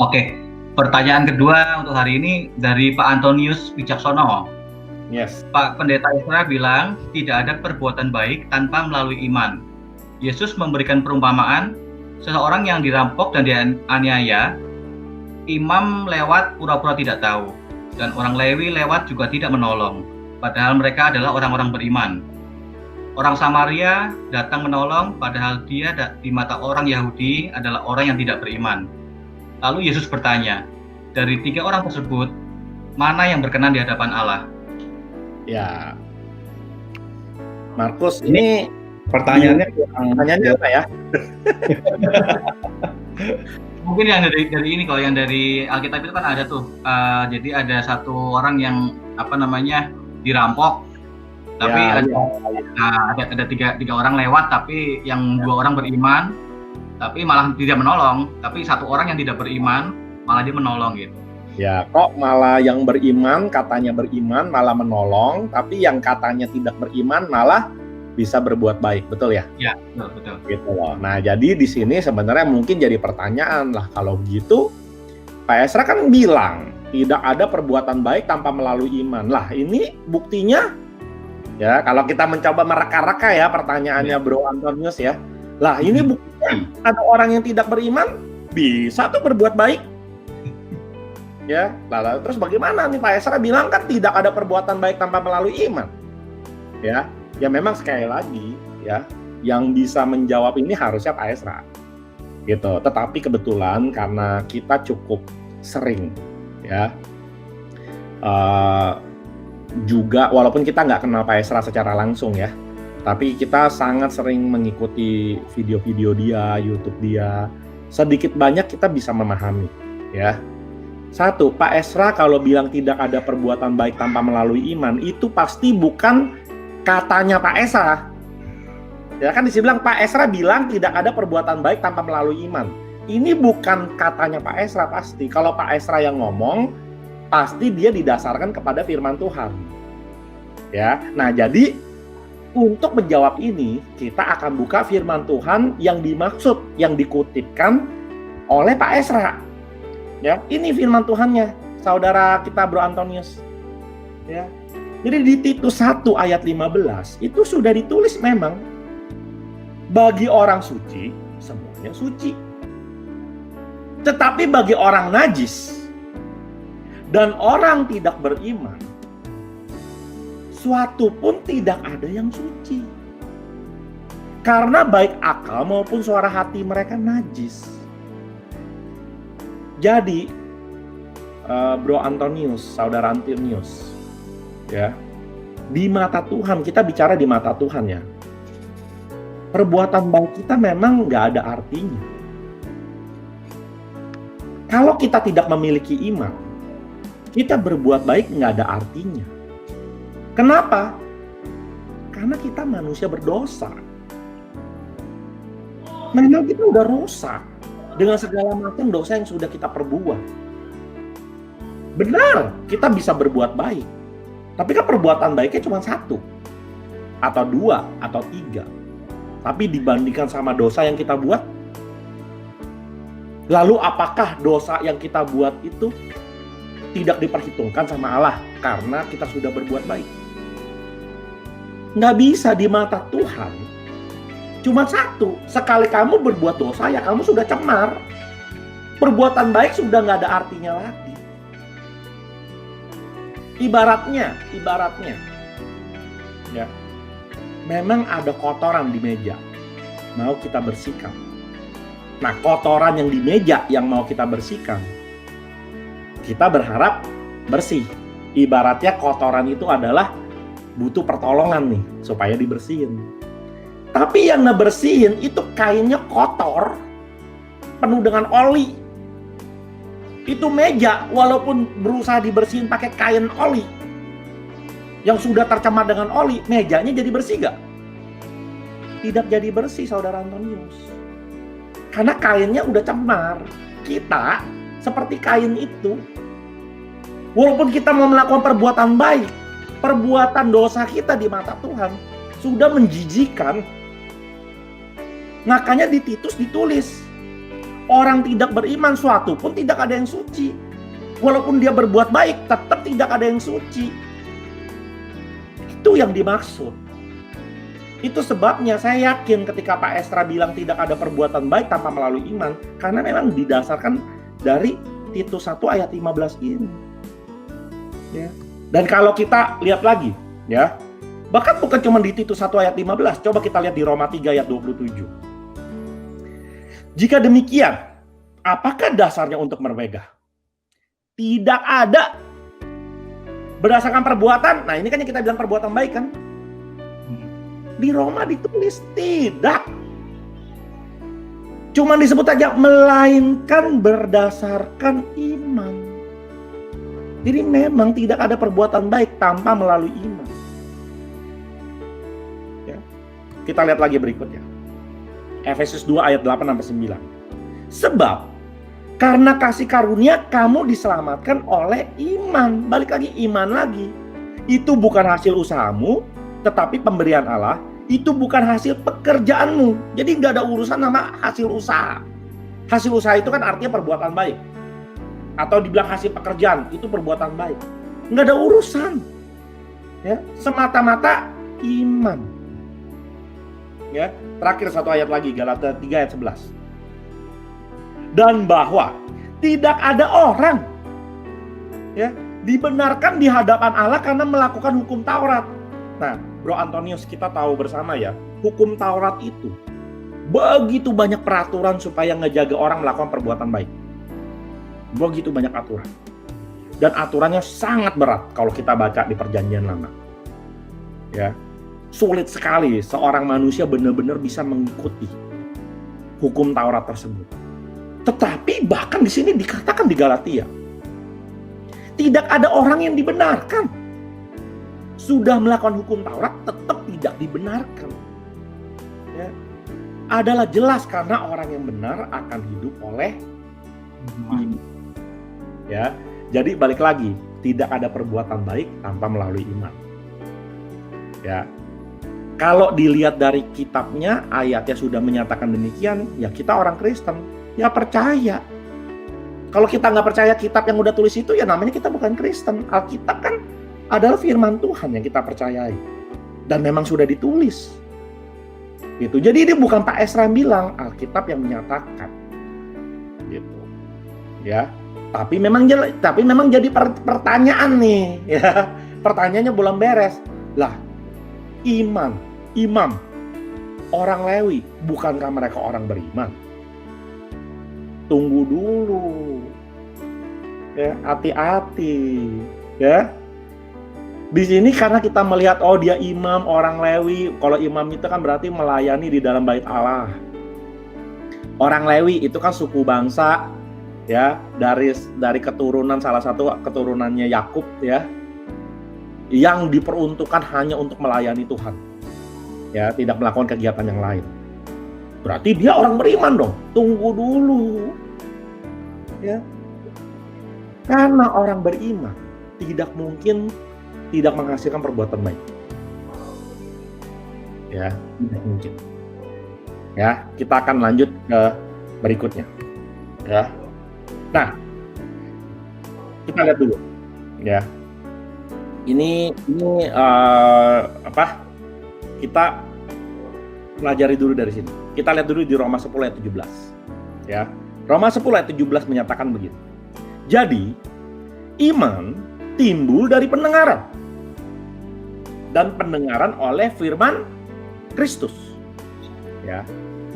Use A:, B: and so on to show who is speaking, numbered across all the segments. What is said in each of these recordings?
A: Oke, pertanyaan kedua untuk hari ini dari Pak Antonius Wicaksono.
B: Yes.
A: Pak Pendeta Ezra bilang tidak ada perbuatan baik tanpa melalui iman. Yesus memberikan perumpamaan, seseorang yang dirampok dan dianiaya, imam lewat pura-pura tidak tahu, dan orang Lewi lewat juga tidak menolong, padahal mereka adalah orang-orang beriman. Orang Samaria datang menolong, padahal dia di mata orang Yahudi adalah orang yang tidak beriman. Lalu Yesus bertanya, dari 3 orang tersebut, mana yang berkenan di hadapan Allah?
B: Ya, Markus, ini pertanyaannya apa ya?
A: Mungkin yang dari ini, kalau yang dari Alkitab itu kan ada tuh, jadi ada satu orang yang dirampok, tapi ada tiga orang lewat, tapi yang 2 orang beriman, tapi malah tidak menolong, tapi 1 orang yang tidak beriman malah dia menolong gitu.
B: Ya, kok malah yang beriman katanya beriman malah menolong, tapi yang katanya tidak beriman malah bisa berbuat baik, betul ya?
A: Ya, betul.
B: Gitu loh. Nah, jadi di sini sebenarnya mungkin jadi pertanyaan lah, kalau gitu Pak Ezra kan bilang tidak ada perbuatan baik tanpa melalui iman. Lah, ini buktinya ya, kalau kita mencoba mereka-reka ya pertanyaannya Bro Antonius ya. Lah, ini buktinya ada orang yang tidak beriman bisa tuh berbuat baik. Ya, lalu terus bagaimana nih Pak Ezra bilang kan tidak ada perbuatan baik tanpa melalui iman. Ya memang sekali lagi ya, yang bisa menjawab ini harusnya Pak Ezra. Gitu. Tetapi kebetulan karena kita cukup sering ya, juga walaupun kita nggak kenal Pak Ezra secara langsung ya, tapi kita sangat sering mengikuti video-video dia, YouTube dia. Sedikit banyak kita bisa memahami ya. Satu, Pak Ezra kalau bilang tidak ada perbuatan baik tanpa melalui iman, itu pasti bukan katanya Pak Ezra. Ya kan disini bilang Pak Ezra bilang tidak ada perbuatan baik tanpa melalui iman. Ini bukan katanya Pak Ezra pasti. Kalau Pak Ezra yang ngomong, pasti dia didasarkan kepada firman Tuhan. Ya, nah jadi untuk menjawab ini, kita akan buka firman Tuhan yang dimaksud, yang dikutipkan oleh Pak Ezra. Ya, ini firman Tuhannya, saudara kita Bro Antonius. Ya. Jadi di Titus 1 ayat 15 itu sudah ditulis memang bagi orang suci semuanya suci. Tetapi bagi orang najis dan orang tidak beriman, suatu pun tidak ada yang suci. Karena baik akal maupun suara hati mereka najis. Jadi, Bro Antonius, saudara Antonius, ya, di mata Tuhan, kita bicara di mata Tuhan ya, perbuatan baik kita memang nggak ada artinya. Kalau kita tidak memiliki iman, kita berbuat baik nggak ada artinya. Kenapa? Karena kita manusia berdosa. Memang kita udah rusak dengan segala macam dosa yang sudah kita perbuat. Benar, kita bisa berbuat baik. Tapi kan perbuatan baiknya cuma 1, atau 2, atau 3. Tapi dibandingkan sama dosa yang kita buat, lalu apakah dosa yang kita buat itu tidak diperhitungkan sama Allah karena kita sudah berbuat baik? Nggak bisa, di mata Tuhan cuma 1, sekali kamu berbuat dosa ya kamu sudah cemar. Perbuatan baik sudah nggak ada artinya lagi. Ibaratnya ya, memang ada kotoran di meja mau kita bersihkan. Nah, kotoran yang di meja yang mau kita bersihkan, kita berharap bersih. Ibaratnya kotoran itu adalah butuh pertolongan nih supaya dibersihin. Tapi yang ngebersihin itu kainnya kotor, penuh dengan oli. Itu meja walaupun berusaha dibersihin pakai kain oli yang sudah tercemar dengan oli, mejanya jadi bersih gak? Tidak jadi bersih, saudara Antonius. Karena kainnya udah cemar. Kita seperti kain itu. Walaupun kita mau melakukan perbuatan baik, perbuatan dosa kita di mata Tuhan sudah menjijikan. Makanya di Titus ditulis, Orang tidak beriman suatu pun tidak ada yang suci. Walaupun dia berbuat baik, tetap tidak ada yang suci. Itu yang dimaksud. Itu sebabnya saya yakin ketika Pak Esra bilang tidak ada perbuatan baik tanpa melalui iman, karena memang didasarkan dari Titus 1 ayat 15 ini. Ya. Dan kalau kita lihat lagi, ya, bahkan bukan cuma di Titus 1 ayat 15, coba kita lihat di Roma 3 ayat 27. Jika demikian, apakah dasarnya untuk bermegah? Tidak ada. Berdasarkan perbuatan, nah ini kan yang kita bilang perbuatan baik kan? Di Roma ditulis tidak. Cuma disebut aja melainkan berdasarkan iman. Jadi memang tidak ada perbuatan baik tanpa melalui iman. Ya. Kita lihat lagi berikutnya. Efesus 2 ayat 8-9. Sebab karena kasih karunia kamu diselamatkan oleh iman. Balik lagi, iman lagi. Itu bukan hasil usahamu, tetapi pemberian Allah. Itu bukan hasil pekerjaanmu. Jadi nggak ada urusan sama hasil usaha. Hasil usaha itu kan artinya perbuatan baik. Atau dibilang hasil pekerjaan, itu perbuatan baik. Nggak ada urusan. Ya, semata-mata iman. Ya, terakhir satu ayat lagi, Galatia 3 ayat 11. Dan bahwa tidak ada orang, ya, dibenarkan di hadapan Allah karena melakukan hukum Taurat. Nah, Bro Antonius, kita tahu bersama ya, hukum Taurat itu begitu banyak peraturan supaya ngejaga orang melakukan perbuatan baik. Begitu banyak aturan. Dan aturannya sangat berat kalau kita baca di Perjanjian Lama. Ya. Sulit sekali seorang manusia benar-benar bisa mengikuti hukum Taurat tersebut. Tetapi bahkan di sini dikatakan di Galatia, tidak ada orang yang dibenarkan. Sudah melakukan hukum Taurat tetap tidak dibenarkan. Ya. Adalah jelas karena orang yang benar akan hidup oleh iman. Ya. Jadi balik lagi, tidak ada perbuatan baik tanpa melalui iman. Ya. Kalau dilihat dari kitabnya, ayatnya sudah menyatakan demikian, ya kita orang Kristen, ya percaya. Kalau kita nggak percaya kitab yang udah tulis itu, ya namanya kita bukan Kristen. Alkitab kan adalah firman Tuhan yang kita percayai. Dan memang sudah ditulis. Gitu. Jadi ini bukan Pak Esra bilang, Alkitab yang menyatakan. Gitu. Ya. Tapi memang jadi pertanyaan nih, ya. Pertanyaannya belum beres. Lah, imam, orang Lewi, bukankah mereka orang beriman? Tunggu dulu. Ya, hati-hati, ya. Di sini karena kita melihat dia imam, orang Lewi. Kalau imam itu kan berarti melayani di dalam bait Allah. Orang Lewi itu kan suku bangsa, ya, dari keturunan, salah satu keturunannya Yakub, ya, yang diperuntukkan hanya untuk melayani Tuhan, ya, tidak melakukan kegiatan yang lain. Berarti dia orang beriman dong. Tunggu dulu, ya, karena orang beriman tidak mungkin tidak menghasilkan perbuatan baik. Ya, tidak mungkin. Ya, kita akan lanjut ke berikutnya. Ya. Nah, kita lihat dulu. Ya. Ini Kita pelajari dulu dari sini. Kita lihat dulu di Roma 10 ayat 17. Ya. Roma 10 ayat 17 menyatakan begini. Jadi, iman timbul dari pendengaran. Dan pendengaran oleh firman Kristus. Ya.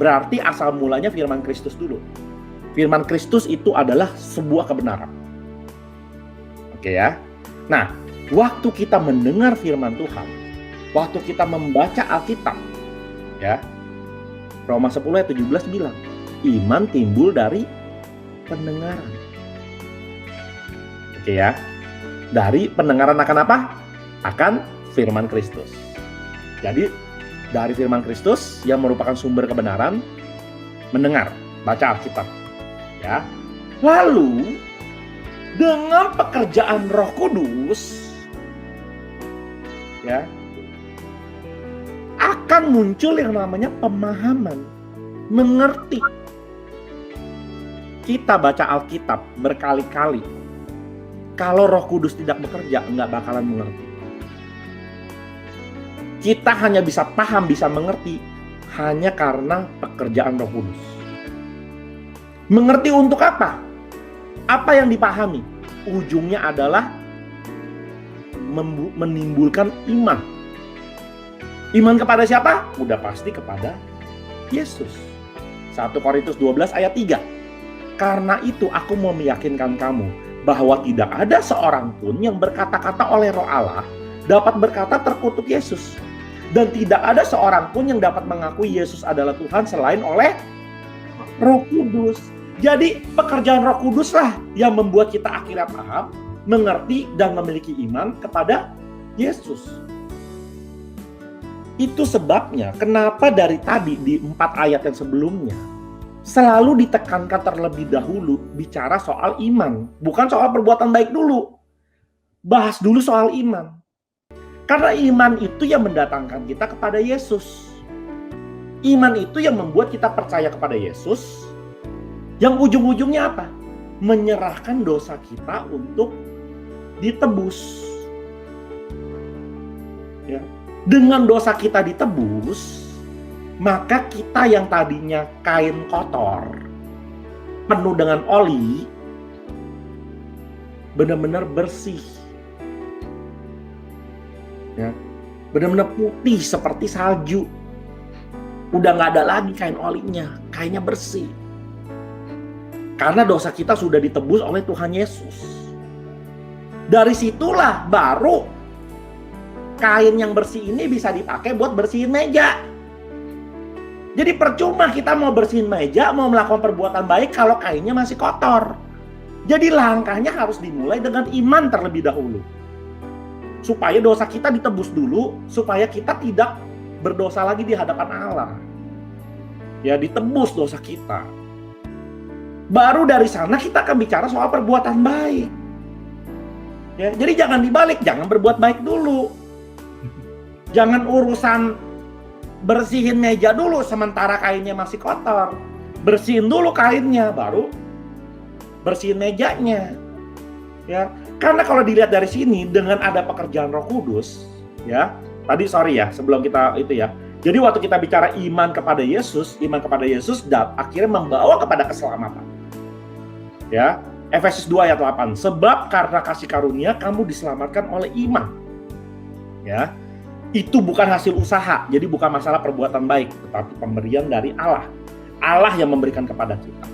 B: Berarti asal mulanya firman Kristus dulu. Firman Kristus itu adalah sebuah kebenaran. Oke ya. Nah, waktu kita mendengar firman Tuhan, waktu kita membaca Alkitab, ya. Roma 10 ayat 17 bilang, iman timbul dari pendengaran. Oke ya. Dari pendengaran akan apa? Akan firman Kristus. Jadi dari firman Kristus yang merupakan sumber kebenaran, mendengar, baca Alkitab, ya. Lalu dengan pekerjaan Roh Kudus, ya, akan muncul yang namanya pemahaman, mengerti. kita baca Alkitab berkali-kali, kalau Roh Kudus tidak bekerja, nggak bakalan mengerti. Kita hanya bisa paham, bisa mengerti, hanya karena pekerjaan Roh Kudus. Mengerti untuk apa? Apa yang dipahami? Ujungnya adalah menimbulkan iman. Iman kepada siapa? Udah pasti kepada Yesus. 1 Korintus 12 ayat 3. Karena itu aku mau meyakinkan kamu bahwa tidak ada seorang pun yang berkata-kata oleh Roh Allah dapat berkata terkutuk Yesus. Dan tidak ada seorang pun yang dapat mengakui Yesus adalah Tuhan selain oleh Roh Kudus. Jadi pekerjaan Roh Kudus lah yang membuat kita akhirnya paham, mengerti, dan memiliki iman kepada Yesus. Itu sebabnya kenapa dari tadi di 4 ayat yang sebelumnya selalu ditekankan terlebih dahulu bicara soal iman. Bukan soal perbuatan baik dulu. Bahas dulu soal iman. Karena iman itu yang mendatangkan kita kepada Yesus. Iman itu yang membuat kita percaya kepada Yesus. Yang ujung-ujungnya apa? Menyerahkan dosa kita untuk ditebus. Ya. Dengan dosa kita ditebus, maka kita yang tadinya kain kotor, penuh dengan oli, benar-benar bersih. Ya. Benar-benar putih seperti salju. Udah nggak ada lagi kain olinya, kainnya bersih. Karena dosa kita sudah ditebus oleh Tuhan Yesus. Dari situlah baru kain yang bersih ini bisa dipakai buat bersihin meja. Jadi percuma kita mau bersihin meja, mau melakukan perbuatan baik kalau kainnya masih kotor. Jadi langkahnya harus dimulai dengan iman terlebih dahulu. Supaya dosa kita ditebus dulu, supaya kita tidak berdosa lagi di hadapan Allah. Ya, ditebus dosa kita. Baru dari sana kita akan bicara soal perbuatan baik. Ya, jadi jangan dibalik, jangan berbuat baik dulu. Jangan urusan bersihin meja dulu sementara kainnya masih kotor. Bersihin dulu kainnya, baru bersihin mejanya. Ya, karena kalau dilihat dari sini dengan ada pekerjaan Roh Kudus, ya. Tadi sebelum kita itu ya. Jadi waktu kita bicara iman kepada Yesus dan akhirnya membawa kepada keselamatan. Ya, Efesus 2 ayat 8. Sebab karena kasih karunia kamu diselamatkan oleh iman. Ya. Itu bukan hasil usaha, jadi bukan masalah perbuatan baik, tetapi pemberian dari Allah. Allah yang memberikan kepada kita.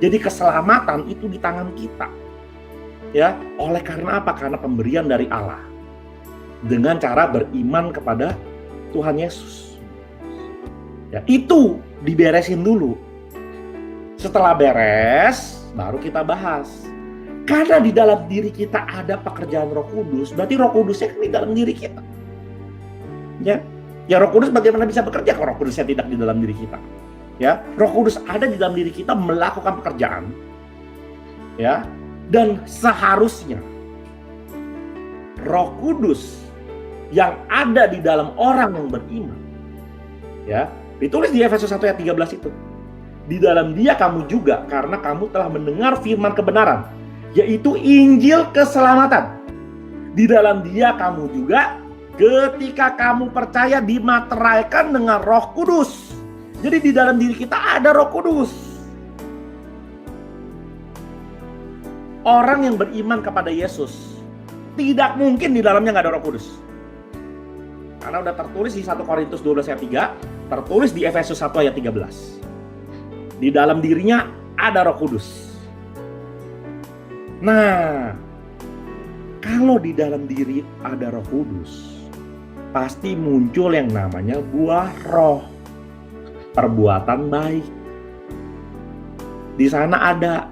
B: Jadi keselamatan itu di tangan kita. Ya, oleh karena apa? Karena pemberian dari Allah. Dengan cara beriman kepada Tuhan Yesus. Ya, itu diberesin dulu. Setelah beres, baru kita bahas. Karena di dalam diri kita ada pekerjaan Roh Kudus, berarti Roh Kudusnya di dalam diri kita. Ya, Roh Kudus bagaimana bisa bekerja kalau Roh Kudusnya tidak di dalam diri kita? Ya, Roh Kudus ada di dalam diri kita melakukan pekerjaan. Ya, dan seharusnya Roh Kudus yang ada di dalam orang yang beriman. Ya, ditulis di Efesus 1 ayat 13 itu. Di dalam Dia kamu juga karena kamu telah mendengar firman kebenaran, yaitu Injil keselamatan. Di dalam Dia kamu juga ketika kamu percaya dimateraikan dengan Roh Kudus. Jadi di dalam diri kita ada Roh Kudus. Orang yang beriman kepada Yesus tidak mungkin di dalamnya nggak ada Roh Kudus. Karena udah tertulis di 1 Korintus 12 ayat 3, tertulis di Efesus 1 ayat 13. Di dalam dirinya ada Roh Kudus. Nah, kalau di dalam diri ada Roh Kudus, pasti muncul yang namanya buah roh, perbuatan baik. Di sana ada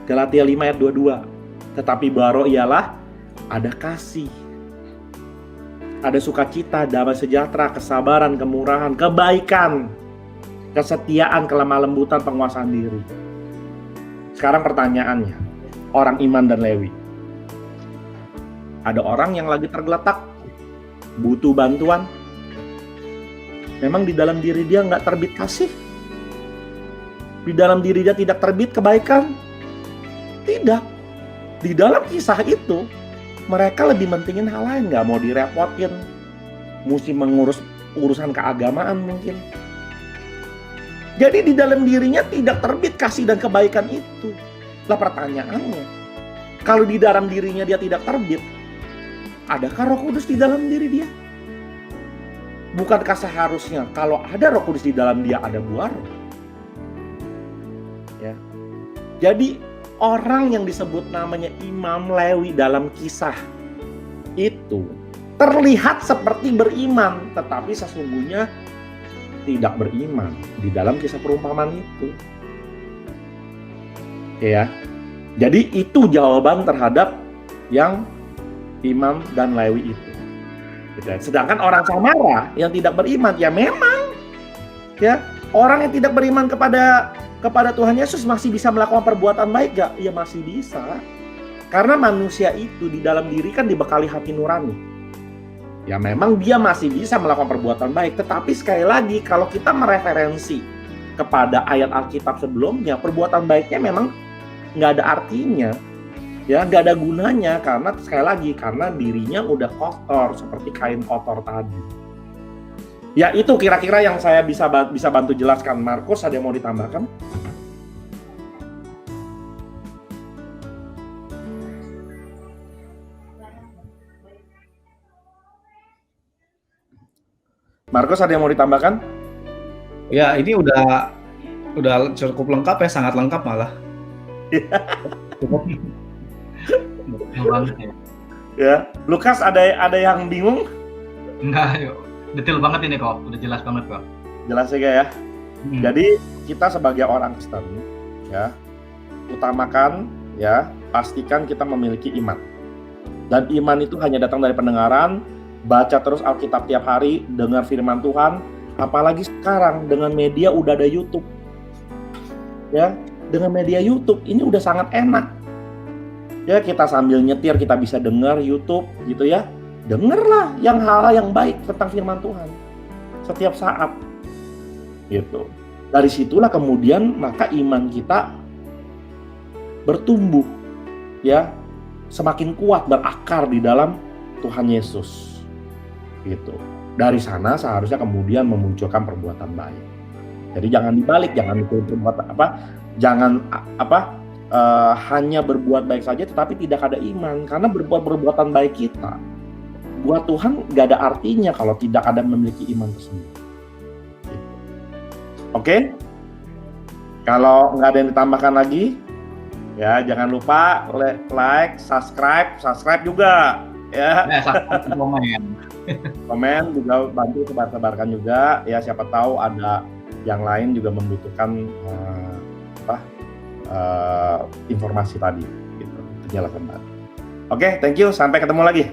B: Galatia 5 ayat 22. Tetapi buah roh ialah ada kasih, ada sukacita, damai sejahtera, kesabaran, kemurahan, kebaikan, kesetiaan, kelemah lembutan, penguasaan diri. Sekarang pertanyaannya, orang iman dan Lewi. Ada orang yang lagi tergeletak, butuh bantuan. Memang di dalam diri dia nggak terbit kasih? Di dalam diri dia tidak terbit kebaikan? Tidak. Di dalam kisah itu, mereka lebih mentingin hal lain, nggak mau direpotin, mesti mengurus urusan keagamaan mungkin. Jadi di dalam dirinya tidak terbit kasih dan kebaikan itu. Lah pertanyaannya, kalau di dalam dirinya dia tidak terbit, adakah Roh Kudus di dalam diri dia? Bukankah seharusnya kalau ada Roh Kudus di dalam dia ada buah roh? Ya. Jadi orang yang disebut namanya Imam Lewi dalam kisah itu terlihat seperti beriman, tetapi sesungguhnya tidak beriman di dalam kisah perumpamaan itu. Ya. Jadi itu jawaban terhadap yang Imam dan Lewi itu. Sedangkan orang Samara yang tidak beriman, ya memang ya, orang yang tidak beriman kepada Tuhan Yesus masih bisa melakukan perbuatan baik gak? Ya masih bisa. Karena manusia itu di dalam diri kan dibekali hati nurani. Ya memang dia masih bisa melakukan perbuatan baik. Tetapi sekali lagi kalau kita mereferensi kepada ayat Alkitab sebelumnya, perbuatan baiknya memang nggak ada artinya. Ya nggak ada gunanya. Karena sekali lagi, karena dirinya udah kotor seperti kain kotor tadi. Ya itu kira-kira yang saya bisa bantu jelaskan. Markus, ada yang mau ditambahkan? Markus, ada yang mau ditambahkan?
C: Ya, ini udah cukup lengkap ya, sangat lengkap malah.
A: Banget ya.
B: Ya, Lukas ada yang bingung?
A: Enggak, yuk. Detail banget ini kok, udah jelas banget kok.
B: Jelas ya. Jadi kita sebagai orang Kristen ya, utamakan ya, pastikan kita memiliki iman. Dan iman itu hanya datang dari pendengaran, baca terus Alkitab tiap hari, dengar firman Tuhan, apalagi sekarang dengan media udah ada YouTube. Ya, dengan media YouTube ini udah sangat enak. Ya, kita sambil nyetir kita bisa dengar YouTube gitu ya. Dengarlah yang hal yang baik tentang firman Tuhan setiap saat gitu. Dari situlah kemudian maka iman kita bertumbuh ya, semakin kuat berakar di dalam Tuhan Yesus gitu. Dari sana seharusnya kemudian memunculkan perbuatan baik. Jadi jangan dibalik, jangan berbuat hanya berbuat baik saja tetapi tidak ada iman, karena perbuatan baik kita buat Tuhan gak ada artinya kalau tidak ada memiliki iman tersebut. Oke? Kalau nggak ada yang ditambahkan lagi, ya jangan lupa like, subscribe juga, ya. Komen juga bantu sebarkan juga, ya siapa tahu ada yang lain juga membutuhkan informasi tadi, gitu. Penjelasan tadi. Oke, thank you, sampai ketemu lagi.